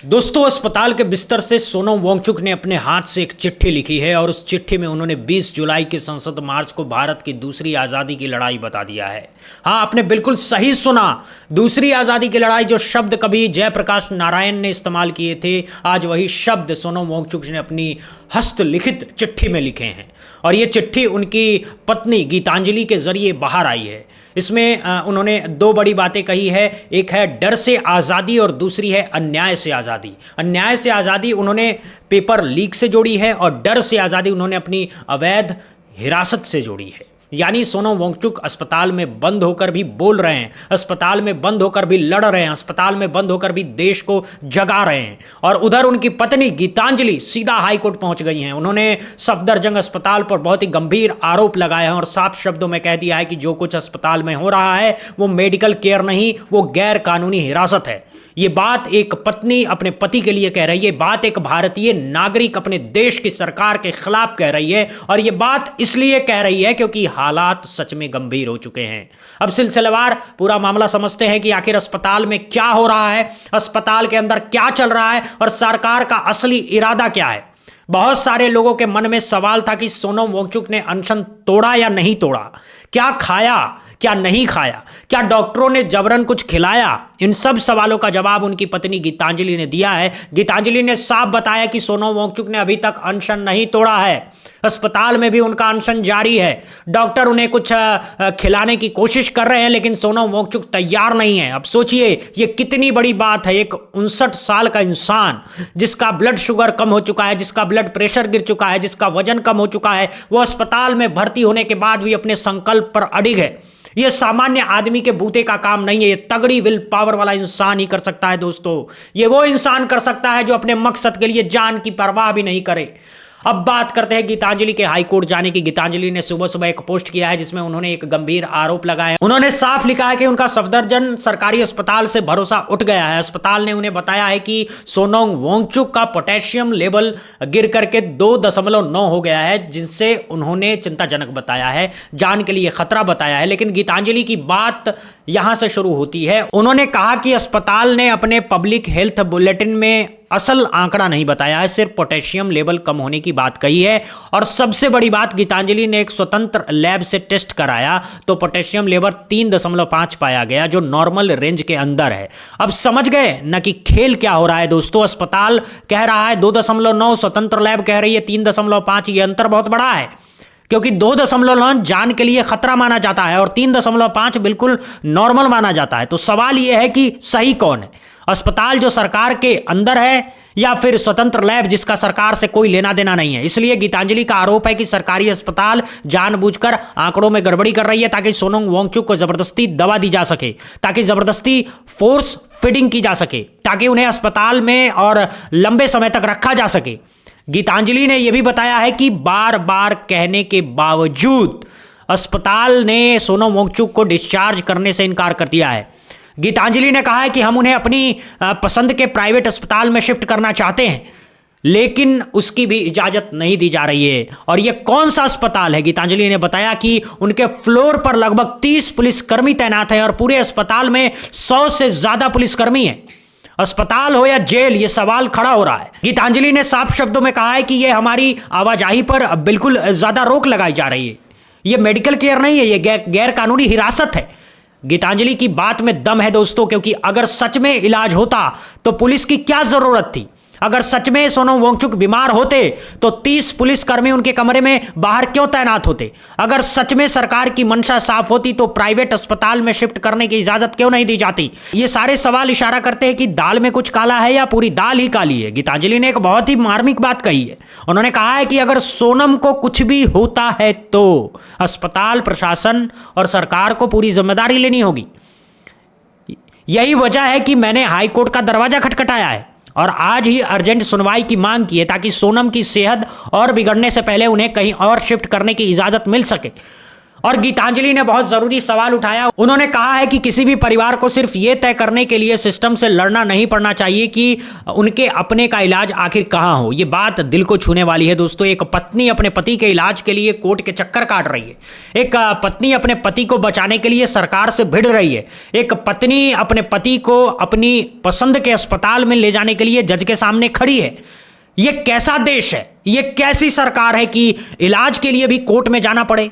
दोस्तों, अस्पताल के बिस्तर से सोनम वांगचुक ने अपने हाथ से एक चिट्ठी लिखी है और उस चिट्ठी में उन्होंने 20 जुलाई के संसद मार्च को भारत की दूसरी आज़ादी की लड़ाई बता दिया है। हाँ, आपने बिल्कुल सही सुना। दूसरी आज़ादी की लड़ाई, जो शब्द कभी जयप्रकाश नारायण ने इस्तेमाल किए थे, आज वही शब्द सोनम वांगचुक ने अपनी हस्तलिखित चिट्ठी में लिखे हैं। और ये चिट्ठी उनकी पत्नी गीतांजलि के जरिए बाहर आई है। इसमें उन्होंने दो बड़ी बातें कही है। एक है डर से आज़ादी और दूसरी है अन्याय से आज़ादी। अन्याय से आज़ादी उन्होंने पेपर लीक से जोड़ी है और डर से आज़ादी उन्होंने अपनी अवैध हिरासत से जोड़ी है। यानी सोनम वांगचुक अस्पताल में बंद होकर भी बोल रहे हैं, अस्पताल में बंद होकर भी लड़ रहे हैं, अस्पताल में बंद होकर भी देश को जगा रहे हैं। और उधर उनकी पत्नी गीतांजलि सीधा हाईकोर्ट पहुंच गई हैं। उन्होंने सफदरजंग अस्पताल पर बहुत ही गंभीर आरोप लगाए हैं और साफ शब्दों में कह दिया है कि जो कुछ अस्पताल में हो रहा है वो मेडिकल केयर नहीं, वो गैर कानूनी हिरासत है। ये बात एक पत्नी अपने पति के लिए कह रही है, बात एक भारतीय नागरिक अपने देश की सरकार के खिलाफ कह रही है। और ये बात इसलिए कह रही है क्योंकि हालात सच में गंभीर हो चुके हैं। अब सिलसिलेवार पूरा मामला समझते हैं कि आखिर अस्पताल में क्या हो रहा है, अस्पताल के अंदर क्या चल रहा है और सरकार का असली इरादा क्या है। बहुत सारे लोगों के मन में सवाल था कि सोनम वांगचुक ने अनशन तोड़ा या नहीं तोड़ा, क्या खाया क्या नहीं खाया, क्या डॉक्टरों ने जबरन कुछ खिलाया। इन सब सवालों का जवाब उनकी पत्नी गीतांजलि ने दिया है। गीतांजलि ने साफ बताया कि सोनम वांगचुक ने अभी तक अनशन नहीं तोड़ा है, अस्पताल में भी उनका अनशन जारी है। डॉक्टर उन्हें कुछ खिलाने की कोशिश कर रहे हैं लेकिन सोनम वांगचुक तैयार नहीं है। अब सोचिए ये कितनी बड़ी बात है। एक 59 साल का इंसान जिसका ब्लड शुगर कम हो चुका है, जिसका ब्लड प्रेशर गिर चुका है, जिसका वजन कम हो चुका है, वो अस्पताल में भर्ती होने के बाद भी अपने संकल्प पर अडिग है। ये सामान्य आदमी के बूते का काम नहीं है, ये तगड़ी विल पावर वाला इंसान ही कर सकता है। दोस्तों, ये वो इंसान कर सकता है जो अपने मकसद के लिए जान की परवाह भी नहीं करे। अब बात करते हैं गीतांजलि के हाईकोर्ट जाने की। गीतांजलि ने सुबह सुबह एक पोस्ट किया है जिसमें उन्होंने एक गंभीर आरोप लगाया। उन्होंने साफ लिखा है कि उनका सफदरजंग सरकारी अस्पताल से भरोसा उठ गया है। अस्पताल ने उन्हें बताया है कि सोनम वांगचुक का पोटेशियम लेवल गिर करके 2.9 हो गया है, जिनसे उन्होंने चिंताजनक बताया है, जान के लिए खतरा बताया है। लेकिन गीतांजलि की बात यहां से शुरू होती है। उन्होंने कहा कि अस्पताल ने अपने पब्लिक हेल्थ बुलेटिन में असल आंकड़ा नहीं बताया है, सिर्फ पोटेशियम लेवल कम होने की बात कही है। और सबसे बड़ी बात, गीतांजलि ने एक स्वतंत्र लैब से टेस्ट कराया तो पोटेशियम लेवल 3.5 पाया गया, जो नॉर्मल रेंज के अंदर है। अब समझ गए ना कि खेल क्या हो रहा है। दोस्तों, अस्पताल कह रहा है 2.9, स्वतंत्र लैब कह रही है 3.5। ये अंतर बहुत बड़ा है क्योंकि 2.9 जान के लिए खतरा माना जाता है और 3.5 बिल्कुल नॉर्मल माना जाता है। तो सवाल यह है कि सही कौन है, अस्पताल जो सरकार के अंदर है या फिर स्वतंत्र लैब जिसका सरकार से कोई लेना देना नहीं है। इसलिए गीतांजलि का आरोप है कि सरकारी अस्पताल जानबूझकर आंकड़ों में गड़बड़ी कर रही है ताकि सोनम वांगचुक को जबरदस्ती दवा दी जा सके, ताकि जबरदस्ती फोर्स फीडिंग की जा सके, ताकि उन्हें अस्पताल में और लंबे समय तक रखा जा सके। गीतांजलि ने यह भी बताया है कि बार बार कहने के बावजूद अस्पताल ने सोनम वांगचुक को डिस्चार्ज करने से इनकार कर दिया है। गीतांजलि ने कहा है कि हम उन्हें अपनी पसंद के प्राइवेट अस्पताल में शिफ्ट करना चाहते हैं लेकिन उसकी भी इजाजत नहीं दी जा रही है। और यह कौन सा अस्पताल है? गीतांजलि ने बताया कि उनके फ्लोर पर लगभग 30 पुलिसकर्मी तैनात हैं और पूरे अस्पताल में 100 से ज्यादा पुलिसकर्मी हैं। अस्पताल हो या जेल, यह सवाल खड़ा हो रहा है। गीतांजलि ने साफ शब्दों में कहा है कि यह हमारी आवाजाही पर बिल्कुल ज्यादा रोक लगाई जा रही है। यह मेडिकल केयर नहीं है, यह गैर कानूनी हिरासत है। गीतांजलि की बात में दम है दोस्तों, क्योंकि अगर सच में इलाज होता तो पुलिस की क्या जरूरत थी। अगर सच में सोनम वांगचुक बीमार होते तो 30 पुलिसकर्मी उनके कमरे में बाहर क्यों तैनात होते। अगर सच में सरकार की मंशा साफ होती तो प्राइवेट अस्पताल में शिफ्ट करने की इजाजत क्यों नहीं दी जाती। ये सारे सवाल इशारा करते हैं कि दाल में कुछ काला है या पूरी दाल ही काली है। गीतांजलि ने एक बहुत ही मार्मिक बात कही है। उन्होंने कहा है कि अगर सोनम को कुछ भी होता है तो अस्पताल प्रशासन और सरकार को पूरी जिम्मेदारी लेनी होगी। यही वजह है कि मैंने हाईकोर्ट का दरवाजा खटखटाया है और आज ही अर्जेंट सुनवाई की मांग की है ताकि सोनम की सेहत और बिगड़ने से पहले उन्हें कहीं और शिफ्ट करने की इजाजत मिल सके। और गीतांजलि ने बहुत जरूरी सवाल उठाया। उन्होंने कहा है कि किसी भी परिवार को सिर्फ ये तय करने के लिए सिस्टम से लड़ना नहीं पड़ना चाहिए कि उनके अपने का इलाज आखिर कहां हो। ये बात दिल को छूने वाली है दोस्तों। एक पत्नी अपने पति के इलाज के लिए कोर्ट के चक्कर काट रही है। एक पत्नी अपने पति को बचाने के लिए सरकार से भिड़ रही है। एक पत्नी अपने पति को अपनी पसंद के अस्पताल में ले जाने के लिए जज के सामने खड़ी है। ये कैसा देश है, ये कैसी सरकार है कि इलाज के लिए भी कोर्ट में जाना पड़े।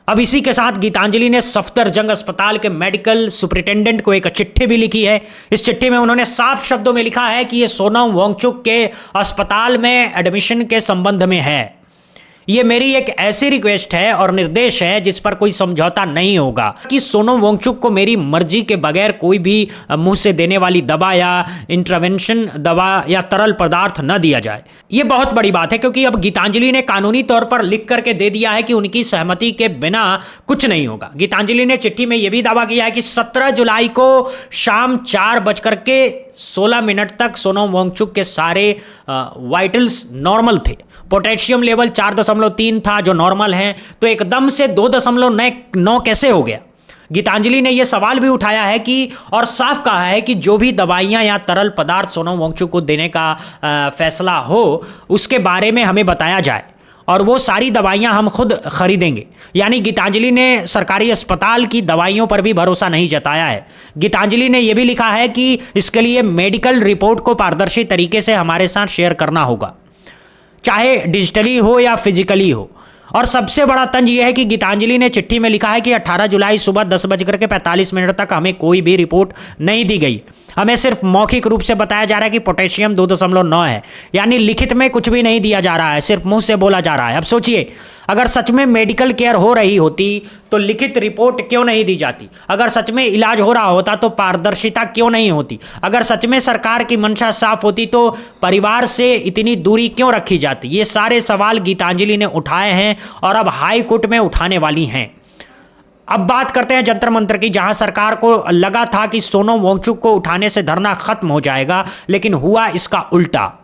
अब इसी के साथ गीतांजलि ने सफदरजंग अस्पताल के मेडिकल सुपरिटेंडेंट को एक चिट्ठी भी लिखी है। इस चिट्ठी में उन्होंने साफ शब्दों में लिखा है कि ये सोनम वांगचुक के अस्पताल में एडमिशन के संबंध में है। ये मेरी एक ऐसी रिक्वेस्ट है और निर्देश है जिस पर कोई समझौता नहीं होगा कि सोनम वांगचुक को मेरी मर्जी के बगैर कोई भी मुंह से देने वाली दवा या इंटरवेंशन दवा या तरल पदार्थ न दिया जाए। ये बहुत बड़ी बात है क्योंकि अब गीतांजलि ने कानूनी तौर पर लिख करके दे दिया है कि उनकी सहमति के बिना कुछ नहीं होगा। गीतांजलि ने चिट्ठी में यह भी दावा किया है कि 17 जुलाई को शाम 4:16 तक सोनम वांगचुक के सारे वाइटल्स नॉर्मल थे। पोटेशियम लेवल 4.3 था जो नॉर्मल है, तो एकदम से 2.9 कैसे हो गया। गीतांजलि ने यह सवाल भी उठाया है कि और साफ कहा है कि जो भी दवाइयां या तरल पदार्थ सोनम वांगचुक को देने का फैसला हो उसके बारे में हमें बताया जाए और वो सारी दवाइयां हम खुद खरीदेंगे। यानी गीतांजलि ने सरकारी अस्पताल की दवाइयों पर भी भरोसा नहीं जताया है। गीतांजलि ने यह भी लिखा है कि इसके लिए मेडिकल रिपोर्ट को पारदर्शी तरीके से हमारे साथ शेयर करना होगा, चाहे डिजिटली हो या फिजिकली हो। और सबसे बड़ा तंज यह है कि गीतांजलि ने चिट्ठी में लिखा है कि 18 जुलाई सुबह 10:45 तक हमें कोई भी रिपोर्ट नहीं दी गई। हमें सिर्फ मौखिक रूप से बताया जा रहा है कि पोटेशियम 2.9 है, यानी लिखित में कुछ भी नहीं दिया जा रहा है, सिर्फ मुंह से बोला जा रहा है। अब सोचिए, अगर सच में मेडिकल केयर हो रही होती तो लिखित रिपोर्ट क्यों नहीं दी जाती? अगर सच में इलाज हो रहा होता तो पारदर्शिता क्यों नहीं होती? अगर सच में सरकार की मंशा साफ होती तो परिवार से इतनी दूरी क्यों रखी जाती? ये सारे सवाल गीतांजलि ने उठाए हैं और अब हाई कोर्ट में उठाने वाली हैं। अब बात करते हैं जंतर मंतर की, जहां सरकार को लगा था कि सोनम वांगचुक को उठाने से धरना खत्म हो जाएगा, लेकिन हुआ इसका उल्टा।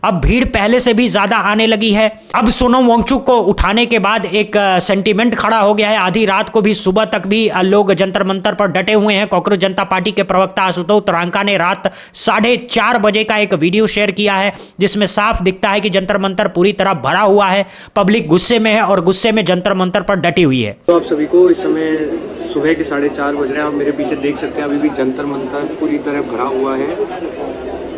अब भीड़ पहले से भी ज्यादा आने लगी है। अब सोनम वांगचुक को उठाने के बाद एक सेंटीमेंट खड़ा हो गया है। आधी रात को भी, सुबह तक भी लोग जंतर मंतर पर डटे हुए हैं। कॉकरोच जनता पार्टी के प्रवक्ता आशुतोष तरांका ने रात 4:30 बजे का एक वीडियो शेयर किया है जिसमें साफ दिखता है कि जंतर मंतर पूरी तरह भरा हुआ है, पब्लिक गुस्से में है और गुस्से में जंतर मंतर पर डटी हुई है। तो आप सभी को इस समय सुबह के 4:30 बज रहे हैं। आप मेरे पीछे देख सकते हैं अभी भी जंतर मंतर पूरी तरह भरा हुआ है।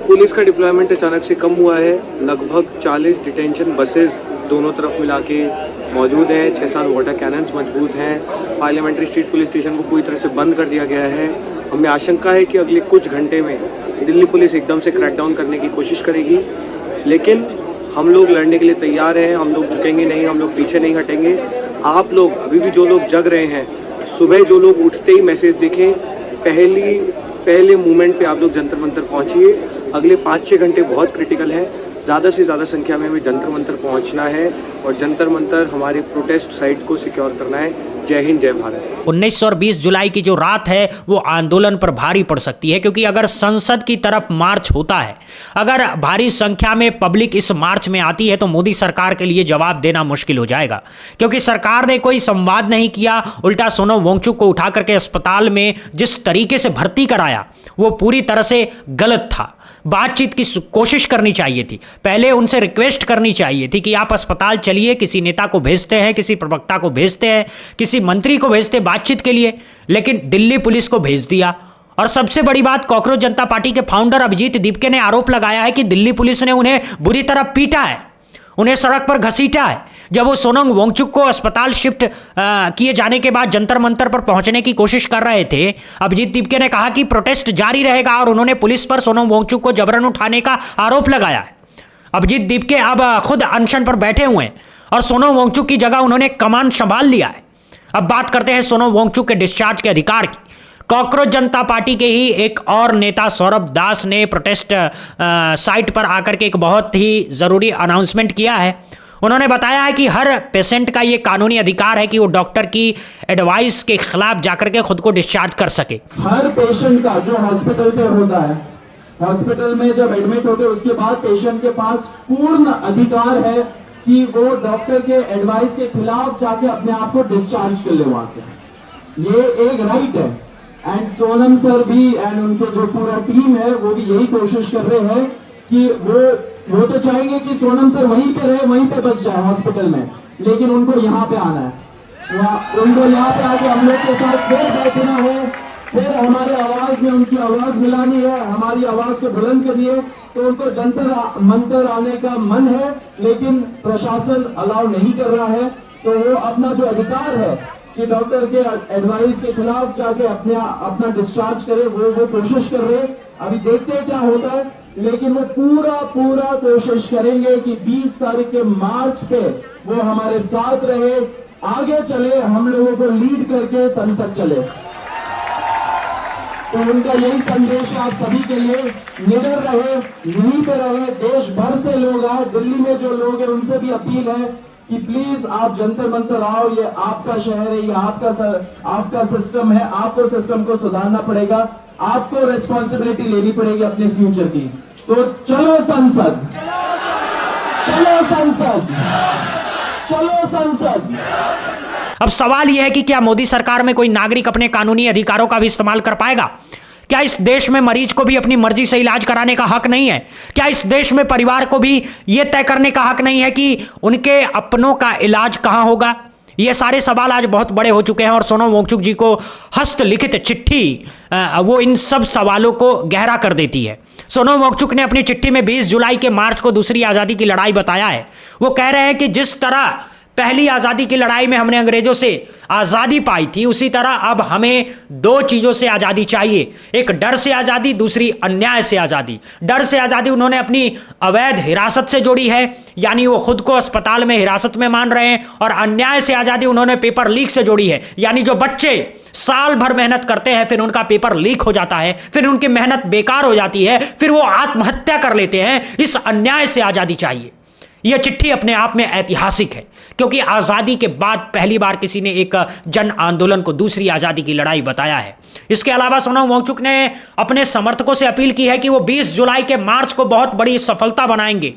पुलिस का डिप्लॉयमेंट अचानक से कम हुआ है। लगभग 40 डिटेंशन बसेस दोनों तरफ मिला के मौजूद हैं। 6-7 वाटर कैनन्स मजबूत हैं। पार्लियामेंट्री स्ट्रीट पुलिस स्टेशन को पूरी तरह से बंद कर दिया गया है। हमें आशंका है कि अगले कुछ घंटे में दिल्ली पुलिस एकदम से क्रैकडाउन करने की कोशिश करेगी, लेकिन हम लोग लड़ने के लिए तैयार हैं। हम लोग झुकेंगे नहीं, हम लोग पीछे नहीं हटेंगे। आप लोग अभी भी जो लोग जग रहे हैं, सुबह जो लोग उठते ही मैसेज देखें, पहले मूवमेंट पे आप लोग जंतर मंतर पहुंचिए। अगले 5-6 घंटे बहुत क्रिटिकल है। ज़्यादा से ज़्यादा संख्या में हमें जंतर मंतर पहुंचना है और जंतर मंतर हमारे प्रोटेस्ट साइट को सिक्योर करना है। जय हिंद, जय भारत। 19 और 20 जुलाई की जो रात है वो आंदोलन पर भारी पड़ सकती है, क्योंकि अगर संसद की तरफ मार्च होता है, अगर भारी संख्या में पब्लिक इस मार्च में आती है तो मोदी सरकार के लिए जवाब देना मुश्किल हो जाएगा। क्योंकि सरकार ने कोई संवाद नहीं किया, उल्टा सोनम वांगचुक को उठा करके अस्पताल में जिस तरीके से भर्ती कराया वो पूरी तरह से गलत था। बातचीत की कोशिश करनी चाहिए थी, पहले उनसे रिक्वेस्ट करनी चाहिए थी कि आप अस्पताल चलिए, किसी नेता को भेजते हैं, किसी प्रवक्ता को भेजते हैं, किसी मंत्री को भेजते बातचीत के लिए, लेकिन दिल्ली पुलिस को भेज दिया। और सबसे बड़ी बात, कॉकरोच जनता पार्टी के फाउंडर अभिजीत दीपके ने आरोप लगाया है कि दिल्ली पुलिस ने उन्हें बुरी तरह पीटा है, उन्हें सड़क पर घसीटा है। जब वो सोनम वांगचुक को अस्पताल शिफ्ट किए जाने के बाद जंतर मंतर पर पहुंचने की कोशिश कर रहे थे, अभिजीत दीपके ने कहा कि प्रोटेस्ट जारी रहेगा और उन्होंने पुलिस पर सोनम वांगचुक को जबरन उठाने का आरोप लगाया है। अभिजीत दीपके अब खुद अनशन पर बैठे हुए हैं और सोनम वांगचुक की जगह उन्होंने कमान संभाल लिया है। अब बात करते हैं सोनम वांगचुक के डिस्चार्ज के अधिकार की। कॉकरोच जनता पार्टी के ही एक और नेता सौरभ दास ने प्रोटेस्ट साइट पर आकर के एक बहुत ही जरूरी अनाउंसमेंट किया है। उन्होंने बताया है कि हर पेशेंट का ये कानूनी अधिकार है कि वो डॉक्टर की एडवाइस के खिलाफ जाकर के खुद को डिस्चार्ज कर सके। हर पेशेंट का जो हॉस्पिटल पे होता है, हॉस्पिटल में जब एडमिट होते हैं उसके बाद पेशेंट के पास पूर्ण अधिकार है कि वो डॉक्टर के एडवाइस के खिलाफ जाके अपने आप को डिस्चार्ज कर ले वहां से। ये एक राइट है। एंड सोनम सर भी एंड उनके जो पूरा टीम है वो भी यही कोशिश कर रहे हैं कि वो तो चाहेंगे कि सोनम सर वहीं पे रहे, वहीं पे बच जाए हॉस्पिटल में, लेकिन उनको यहाँ पे आना है। उनको यहाँ पे आके हम लोग के साथ फिर बैठना है, फिर हमारे आवाज में उनकी आवाज मिलानी है, हमारी आवाज को बुलंद करनी है। तो उनको जंतर मंतर आने का मन है, लेकिन प्रशासन अलाउ नहीं कर रहा है। तो वो अपना जो अधिकार है कि डॉक्टर के एडवाइस के खिलाफ जाके अपना डिस्चार्ज करे, वो कोशिश कर रहे हैं। अभी देखते हैं क्या होता है, लेकिन वो पूरा कोशिश करेंगे कि 20 तारीख के मार्च पे वो हमारे साथ रहे, आगे चले, हम लोगों को लीड करके संसद चले। तो उनका यही संदेश है आप सभी के लिए, निडर रहे, यहीं पे रहे। देश भर से लोग आए, दिल्ली में जो लोग हैं उनसे भी अपील है कि प्लीज आप जंतर मंतर आओ, ये आपका शहर है, ये आपका सिस्टम है, आपको सिस्टम को सुधारना पड़ेगा, आपको रिस्पॉन्सिबिलिटी लेनी पड़ेगी अपने फ्यूचर की। तो चलो संसद, चलो संसद, चलो संसद। अब सवाल यह है कि क्या मोदी सरकार में कोई नागरिक अपने कानूनी अधिकारों का भी इस्तेमाल कर पाएगा? क्या इस देश में मरीज को भी अपनी मर्जी से इलाज कराने का हक नहीं है? क्या इस देश में परिवार को भी यह तय करने का हक नहीं है कि उनके अपनों का इलाज कहां होगा? ये सारे सवाल आज बहुत बड़े हो चुके हैं और सोनम वांगचुक जी को हस्तलिखित चिट्ठी वो इन सब सवालों को गहरा कर देती है। सोनम वांगचुक ने अपनी चिट्ठी में 20 जुलाई के मार्च को दूसरी आज़ादी की लड़ाई बताया है। वो कह रहे हैं कि जिस तरह पहली आज़ादी की लड़ाई में हमने अंग्रेजों से आज़ादी पाई थी, उसी तरह अब हमें 2 चीज़ों से आज़ादी चाहिए। एक डर से आज़ादी, दूसरी अन्याय से आज़ादी। डर से आज़ादी उन्होंने अपनी अवैध हिरासत से जोड़ी है, यानी वो खुद को अस्पताल में हिरासत में मान रहे हैं। और अन्याय से आज़ादी उन्होंने पेपर लीक से जोड़ी है, यानी जो बच्चे साल भर मेहनत करते हैं, फिर उनका पेपर लीक हो जाता है, फिर उनकी मेहनत बेकार हो जाती है, फिर वो आत्महत्या कर लेते हैं। इस अन्याय से आज़ादी चाहिए। यह चिट्ठी अपने आप में ऐतिहासिक है, क्योंकि आज़ादी के बाद पहली बार किसी ने एक जन आंदोलन को दूसरी आज़ादी की लड़ाई बताया है। इसके अलावा सोनम वांगचुक ने अपने समर्थकों से अपील की है कि वो 20 जुलाई के मार्च को बहुत बड़ी सफलता बनाएंगे,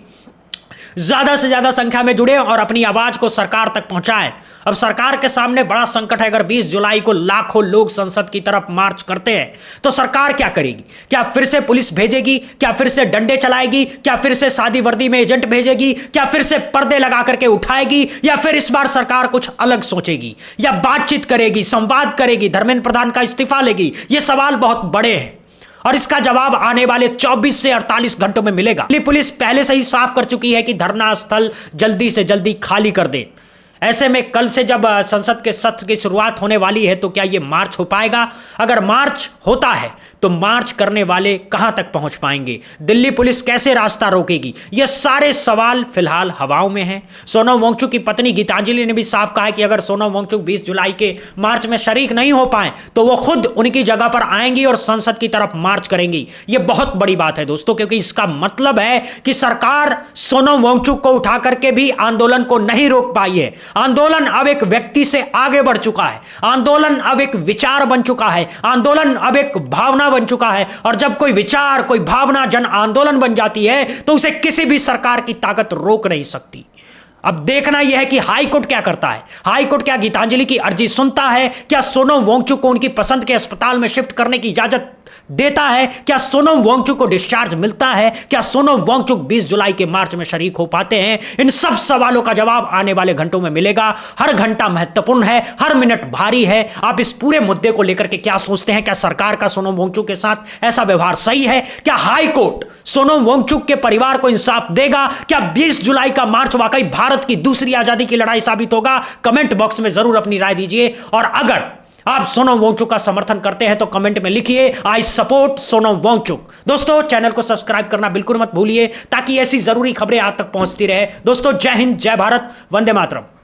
ज्यादा से ज्यादा संख्या में जुड़े और अपनी आवाज को सरकार तक पहुंचाएं। अब सरकार के सामने बड़ा संकट है। अगर 20 जुलाई को लाखों लोग संसद की तरफ मार्च करते हैं तो सरकार क्या करेगी? क्या फिर से पुलिस भेजेगी? क्या फिर से डंडे चलाएगी? क्या फिर से सादी वर्दी में एजेंट भेजेगी? क्या फिर से पर्दे लगा करके उठाएगी? या फिर इस बार सरकार कुछ अलग सोचेगी, या बातचीत करेगी, संवाद करेगी, धर्मेंद्र प्रधान का इस्तीफा लेगी? ये सवाल बहुत बड़े हैं और इसका जवाब आने वाले 24 से 48 घंटों में मिलेगा। दिल्ली पुलिस पहले से ही साफ कर चुकी है कि धरना स्थल जल्दी से जल्दी खाली कर दे। ऐसे में कल से जब संसद के सत्र की शुरुआत होने वाली है तो क्या यह मार्च हो पाएगा? अगर मार्च होता है तो मार्च करने वाले कहां तक पहुंच पाएंगे? दिल्ली पुलिस कैसे रास्ता रोकेगी? ये सारे सवाल फिलहाल हवाओं में हैं। सोनम वांगचुक की पत्नी गीतांजलि ने भी साफ कहा है कि अगर सोनम वांगचुक 20 जुलाई के मार्च में शरीक नहीं हो पाए तो वो खुद उनकी जगह पर आएंगी और संसद की तरफ मार्च करेंगी। ये बहुत बड़ी बात है दोस्तों, क्योंकि इसका मतलब है कि सरकार सोनम वांगचुक को उठा करके भी आंदोलन को नहीं रोक पाई है। आंदोलन अब एक व्यक्ति से आगे बढ़ चुका है। आंदोलन अब एक विचार बन चुका है। आंदोलन अब एक भावना बन चुका है। और जब कोई विचार, कोई भावना जन आंदोलन बन जाती है तो उसे किसी भी सरकार की ताकत रोक नहीं सकती। अब देखना यह है कि हाई कोर्ट क्या करता है। हाई कोर्ट क्या गीतांजलि की अर्जी सुनता है? क्या सोनम वांगचुक को उनकी पसंद के अस्पताल में शिफ्ट करने की इजाजत देता है? क्या सोनम वांगचुक को डिस्चार्ज मिलता है? क्या सोनम वांगचुक 20 जुलाई के मार्च में शरीक हो पाते हैं? इन सब सवालों का जवाब आने वाले घंटों में मिलेगा। हर घंटा महत्वपूर्ण है, हर मिनट भारी है। आप इस पूरे मुद्दे को लेकर के क्या सोचते हैं? क्या सरकार का सोनम वांगचुक के साथ ऐसा व्यवहार सही है? क्या हाई कोर्ट सोनम वांगचुक के परिवार को इंसाफ देगा? क्या 20 जुलाई का मार्च वाकई भारत की दूसरी आजादी की लड़ाई साबित होगा? कमेंट बॉक्स में जरूर अपनी राय दीजिए। और अगर आप सोनम वांगचुक का समर्थन करते हैं तो कमेंट में लिखिए आई सपोर्ट सोनम वांगचुक। दोस्तों, चैनल को सब्सक्राइब करना बिल्कुल मत भूलिए ताकि ऐसी जरूरी खबरें आप तक पहुंचती रहे। दोस्तों, जय हिंद, जय भारत, वंदे मातरम।